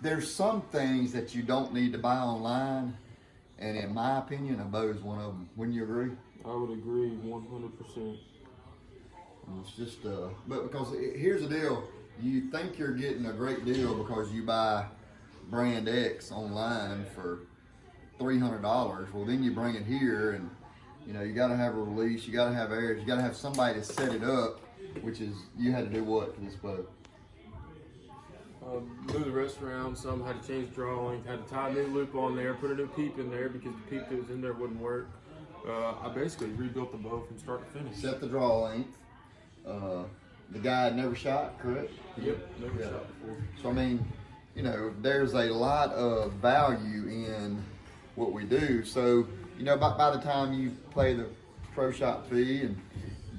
There's some things that you don't need to buy online, and in my opinion, a bow is one of them. Wouldn't you agree? I would agree 100%. It's just, but because here's the deal, you think you're getting a great deal because you buy brand X online for $300. Well, then you bring it here, and you know you got to have a release, you got to have airs, you got to have somebody to set it up, which is you had to do what for this bow? Move the rest around. Some had to change draw length, had to tie a new loop on there, put a new peep in there because the peep that was in there wouldn't work. I basically rebuilt the bow from start to finish. Set the draw length. The guy had never shot, correct? Yep, never shot before. So I mean, you know, there's a lot of value in what we do. So you know, by the time you pay the pro shop fee and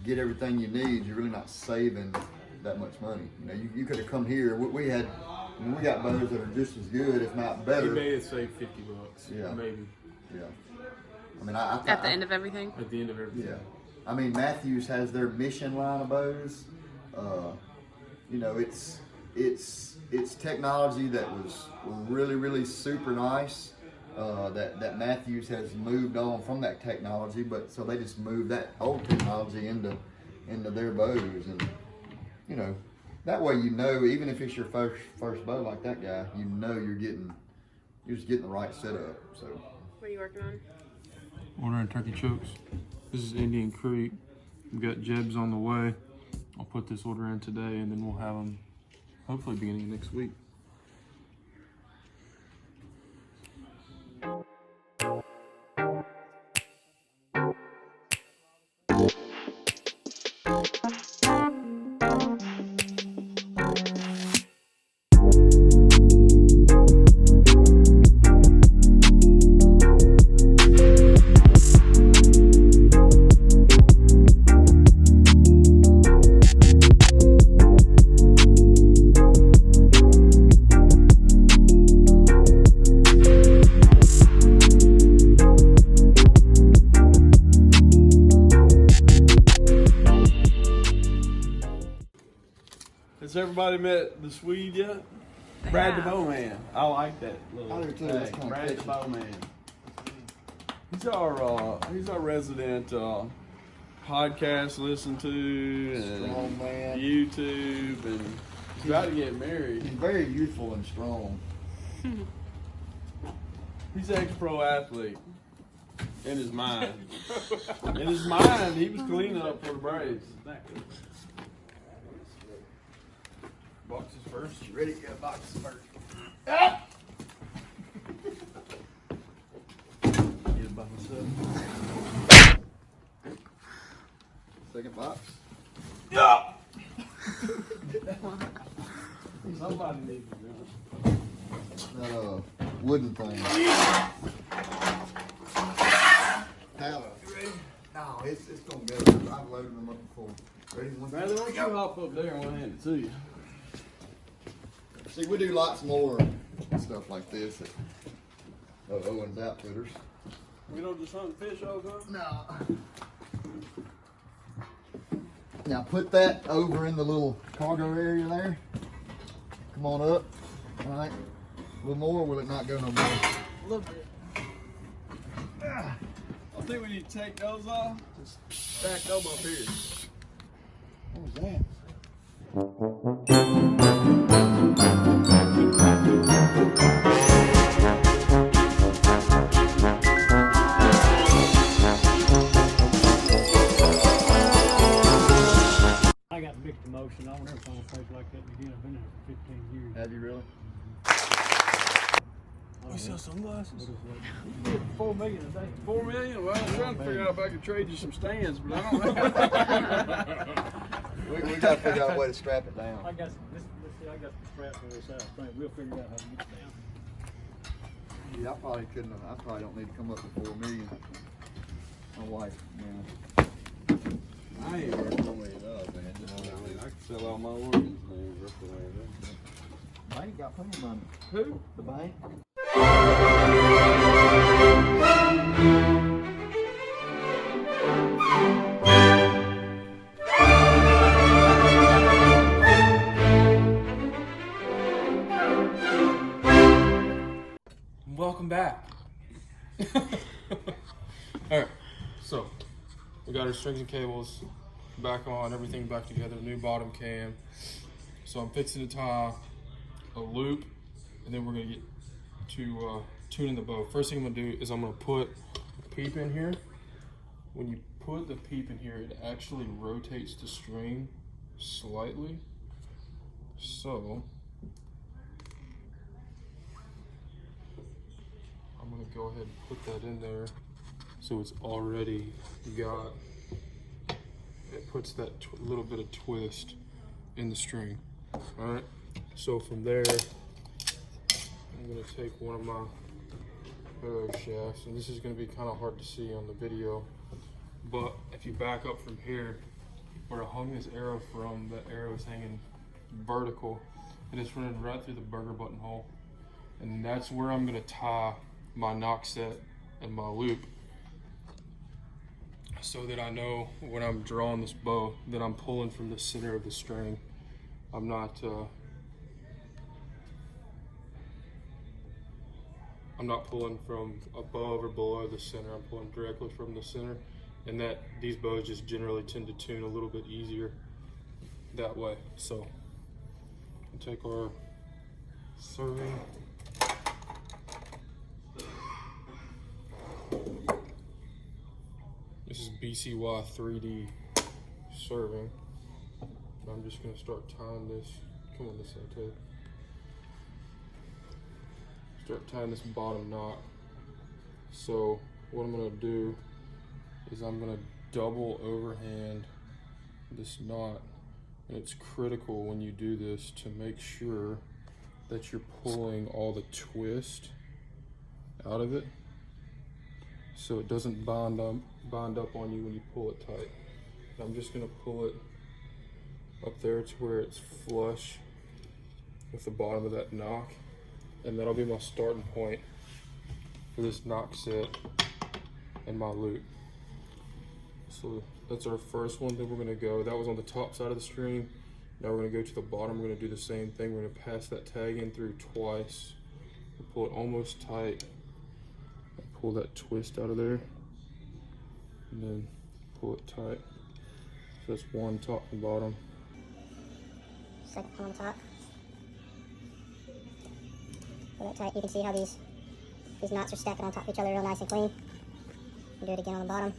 get everything you need, you're really not saving that much money. You know, you could have come here. We got bows that are just as good, if not better. You may have saved $50. Yeah, maybe. Yeah. I mean, I at the end of everything. At the end of everything. Yeah. I mean, Matthews has their Mission line of bows. You know, it's technology that was really super nice. That Matthews has moved on from that technology, but so they just moved that old technology into their bows, and you know, that way you know, even if it's your first bow like that guy, you know you're just getting the right setup. So. What are you working on? Ordering turkey chokes. This is Indian Creek. We've got Jebs on the way. I'll put this order in today, and then we'll have them hopefully beginning of next week. Has everybody met the Swede yet? Brad the Bowman. I like that little I do too. tag. It's kinda Brad the catchy. Bowman. He's our resident podcast listen to and Strong man. YouTube, and he's about to get married. He's very youthful and strong. He's an ex-pro athlete in his mind. In his mind, he was cleaning up for the Braves. Boxes first. You ready to go boxes first? Get it by myself. Second box. Yeah. Somebody needs to do it. That wooden thing. Tyler. You ready? No, it's gonna go. I've loaded them up before. Ready? Brother, why don't you hop up there and we'll hand it to you? See, we do lots more stuff like this at Owen's Outfitters. We don't just hunt fish all the time? No. Now put that over in the little cargo area there. Come on up. All right. A little more, or will it not go no more? A little bit. think we need to take those off. Just stack them up here. What was that? I got mixed emotion. I'll never find a place like that again. I've been there for 15 years. Have you really? We sell sunglasses. You get $4 million a day. $4 million? Well, I'm trying to figure out if I could trade you some stands, but I don't know. We got to figure out a way to strap it down. I got some, let's see, I got some straps on this side thing. We'll figure out how to get it down. Yeah, I probably couldn't. I probably don't need to come up with $4 million. My wife, man. I ain't worth $4 million, man. I mean, I could sell all my organs, man. Worth $4 million. Bank got plenty of money. Who? The bank. Welcome back. Alright, so we got our strings and cables back on, everything back together, new bottom cam. So I'm fixing to tie a loop, and then we're gonna get to tuning the bow. First thing I'm gonna do is I'm gonna put a peep in here. When you put the peep in here, it actually rotates the string slightly. So I'm gonna go ahead and put that in there, so it's already got, it puts that little bit of twist in the string. All right, so from there, I'm gonna take one of my arrow shafts, and this is gonna be kind of hard to see on the video, but if you back up from here, where I hung this arrow from, the arrow is hanging vertical, and it's running right through the burger buttonhole, and that's where I'm gonna tie my knock set and my loop, so that I know when I'm drawing this bow that I'm pulling from the center of the string. I'm not pulling from above or below the center. I'm pulling directly from the center, and that these bows just generally tend to tune a little bit easier that way. So we'll take our serving. This is BCY 3D serving. I'm just gonna start tying this. Come on, this side too. Start tying this bottom knot. So what I'm gonna do is I'm gonna double overhand this knot, and it's critical when you do this to make sure that you're pulling all the twist out of it, so it doesn't bind up on you when you pull it tight. And I'm just gonna pull it up there to where it's flush with the bottom of that knock, and that'll be my starting point for this knock set and my loop. So that's our first one. Then we're gonna go, that was on the top side of the string. Now we're gonna go to the bottom. We're gonna do the same thing. We're gonna pass that tag in through twice. We'll pull it almost tight. Pull that twist out of there, and then pull it tight. So that's one top and bottom. Second on top. Pull that tight. You can see how these knots are stacking on top of each other real nice and clean. Do it again on the bottom.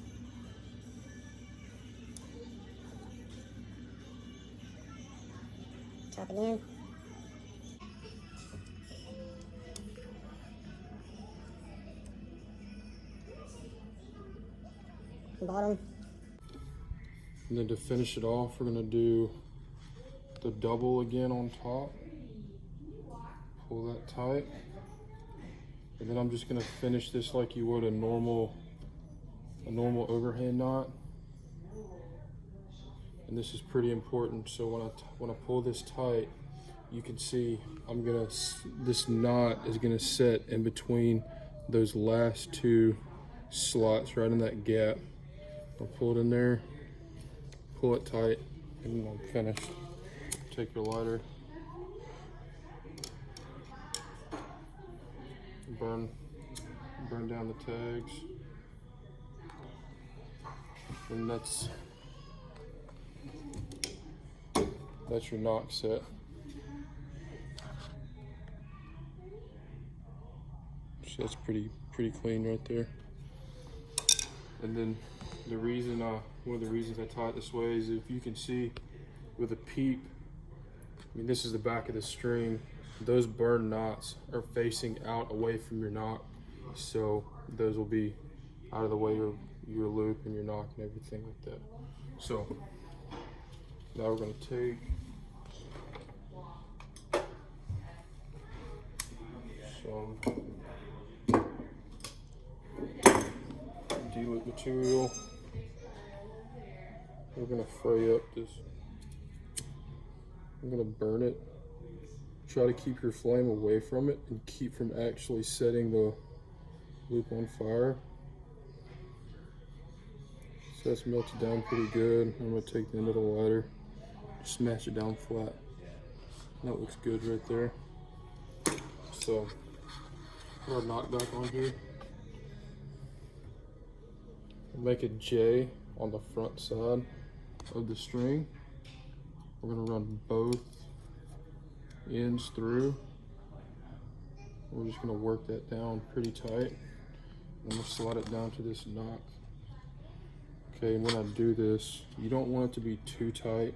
Top again. Bottom. And then to finish it off, we're gonna do the double again on top. Pull that tight. And then I'm just gonna finish this like you would a normal overhand knot. And this is pretty important. So when I pull this tight, you can see this knot is gonna set in between those last two slots, right in that gap. I'll pull it in there, pull it tight, and then I'm finished. Take your lighter, burn down the tags. And that's your knock set. So that's pretty clean right there. And then the reason, one of the reasons I tie it this way is if you can see with a peep, I mean, this is the back of the string. Those burn knots are facing out away from your knock. So those will be out of the way of your loop and your knock and everything like that. So now we're gonna take some D-loop material. We're gonna fray up this. I'm gonna burn it. Try to keep your flame away from it and keep from actually setting the loop on fire. So that's melted down pretty good. I'm gonna take the end of the lighter, smash it down flat. That looks good right there. So put our knock back on here. Make a J on the front side of the string. We're gonna run both ends through. We're just gonna work that down pretty tight. And we'll slide it down to this knock. Okay, and when I do this, you don't want it to be too tight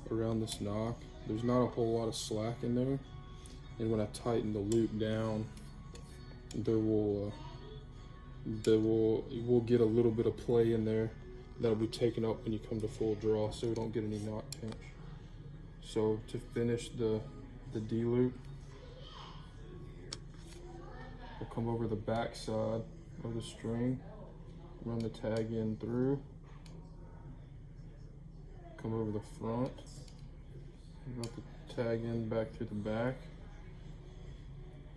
around this knock. There's not a whole lot of slack in there. And when I tighten the loop down, we'll get a little bit of play in there that'll be taken up when you come to full draw, so we don't get any knot pinch. So to finish the D loop, we'll come over the back side of the string, run the tag in through, come over the front, run the tag in back through the back,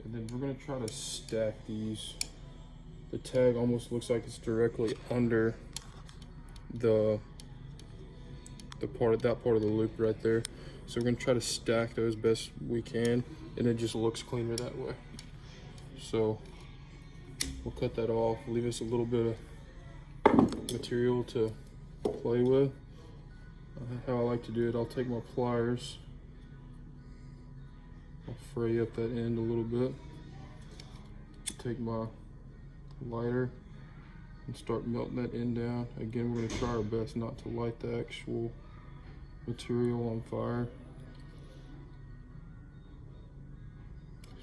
and then we're gonna try to stack these. The tag almost looks like it's directly under that part of the loop right there. So we're gonna try to stack those best we can, and it just looks cleaner that way. So we'll cut that off, leave us a little bit of material to play with. How I like to do it, I'll take my pliers, I'll fray up that end a little bit, take my lighter and start melting that end down. Again, we're going to try our best not to light the actual material on fire.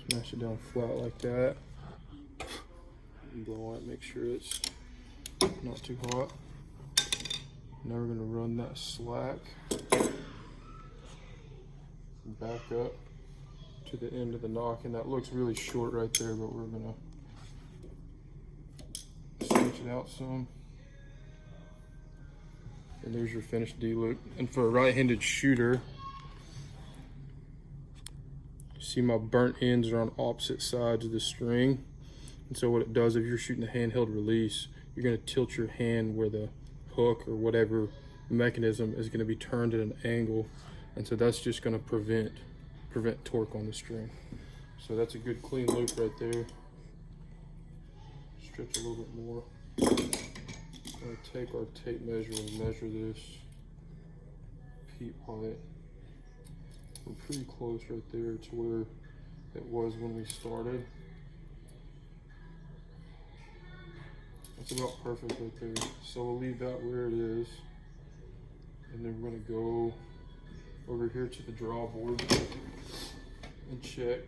Smash it down flat like that. And blow on it, make sure it's not too hot. Now we're going to run that slack back up to the end of the knock, and that looks really short right there, but we're going to stretch it out some. And there's your finished D-loop. And for a right-handed shooter, see my burnt ends are on opposite sides of the string. And so what it does, if you're shooting a handheld release, you're going to tilt your hand where the hook or whatever mechanism is going to be turned at an angle. And so that's just going to prevent torque on the string. So that's a good clean loop right there. Stretch a little bit more. I'm going to take our tape measure and measure this peep height. We're pretty close right there to where it was when we started. That's about perfect right there. So we'll leave that where it is. And then we're going to go over here to the draw board and check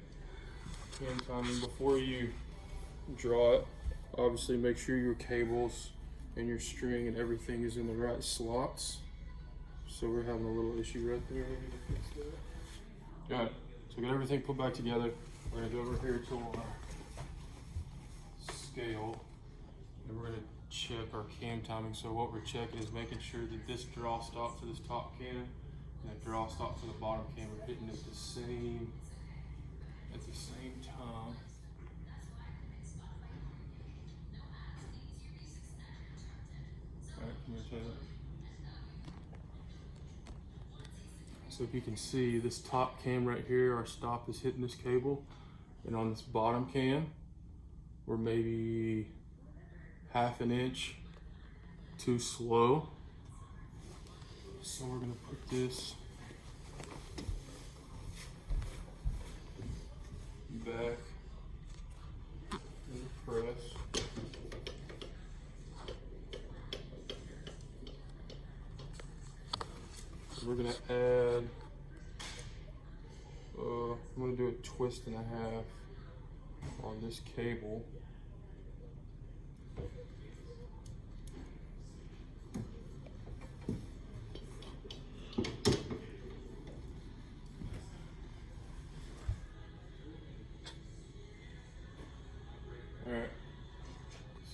cam timing. Before you draw it, obviously make sure your cables and your string and everything is in the right slots. So we're having a little issue right there. Alright, so get everything put back together. We're going to go over here to our scale and we're going to check our cam timing. So what we're checking is making sure that this draw stop for this top cam and that draw stop for the bottom cam are hitting at the same time. Alright, come here, Taylor. So if you can see this top cam right here, our stop is hitting this cable, and on this bottom cam, we're maybe half an inch too slow. So we're gonna put this back in the press. We're gonna add, I'm gonna do a twist and a half on this cable. Alright,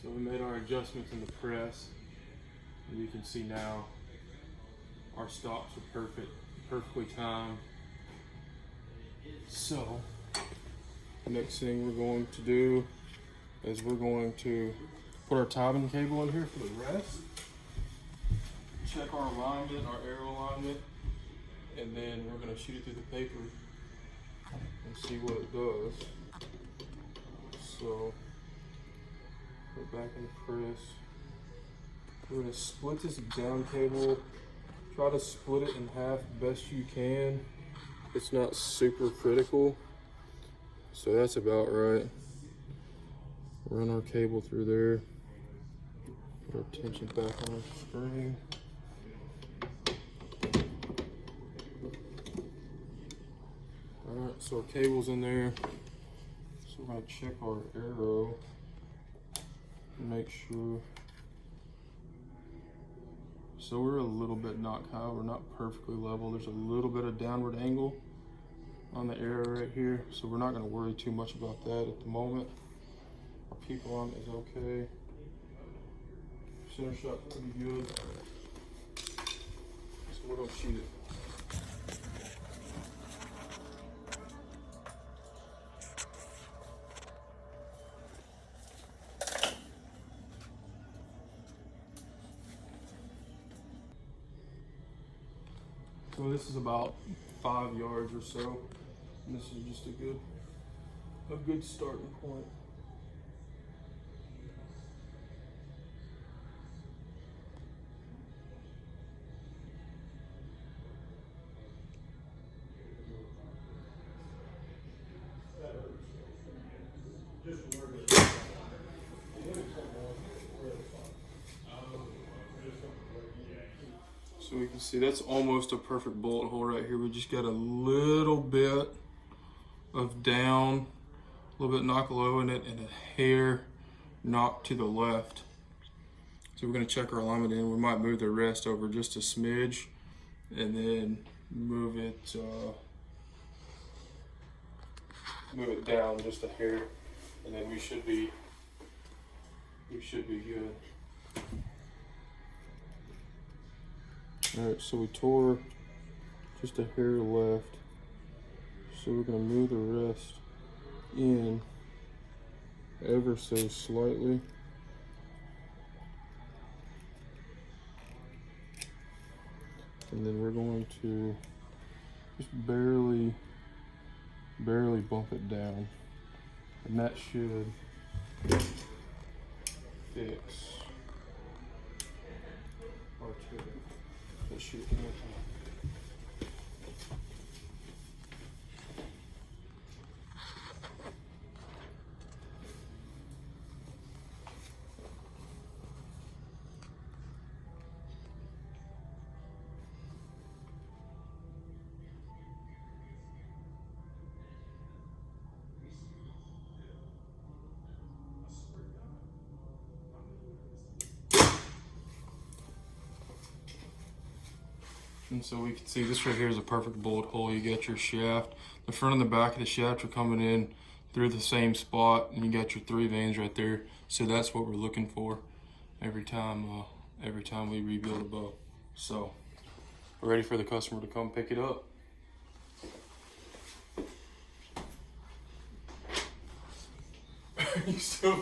so we made our adjustments in the press, and you can see now our stops are perfectly timed. So, next thing we're going to do is we're going to put our timing cable in here for the rest, check our alignment, our arrow alignment, and then we're going to shoot it through the paper and see what it does. So, put it back in the press. We're going to split this down cable. Try to split it in half best you can. It's not super critical, so that's about right. Run our cable through there. Put our tension back on our string. Alright, so our cable's in there. So we're gonna check our arrow and make sure. So we're a little bit knock high, we're not perfectly level. There's a little bit of downward angle on the arrow right here. So we're not gonna worry too much about that at the moment. Our peak alignment is okay. Center shot pretty good. So we're gonna shoot it. So this is about 5 yards or so. And this is just a good starting point. So we can see that's almost a perfect bullet hole right here. We just got a little bit of down, a little bit knock low in it, and a hair knock to the left. So we're gonna check our alignment in. We might move the rest over just a smidge and then move it down just a hair, and then we should be good. Alright, so we tore just a hair left. So we're gonna move the rest in ever so slightly. And then we're going to just barely bump it down. And that should fix our tube. That should fix. And so we can see this right here is a perfect bullet hole. You got your shaft. The front and the back of the shaft are coming in through the same spot, and you got your 3 veins right there. So that's what we're looking for every time we rebuild a bow. So we're ready for the customer to come pick it up. You still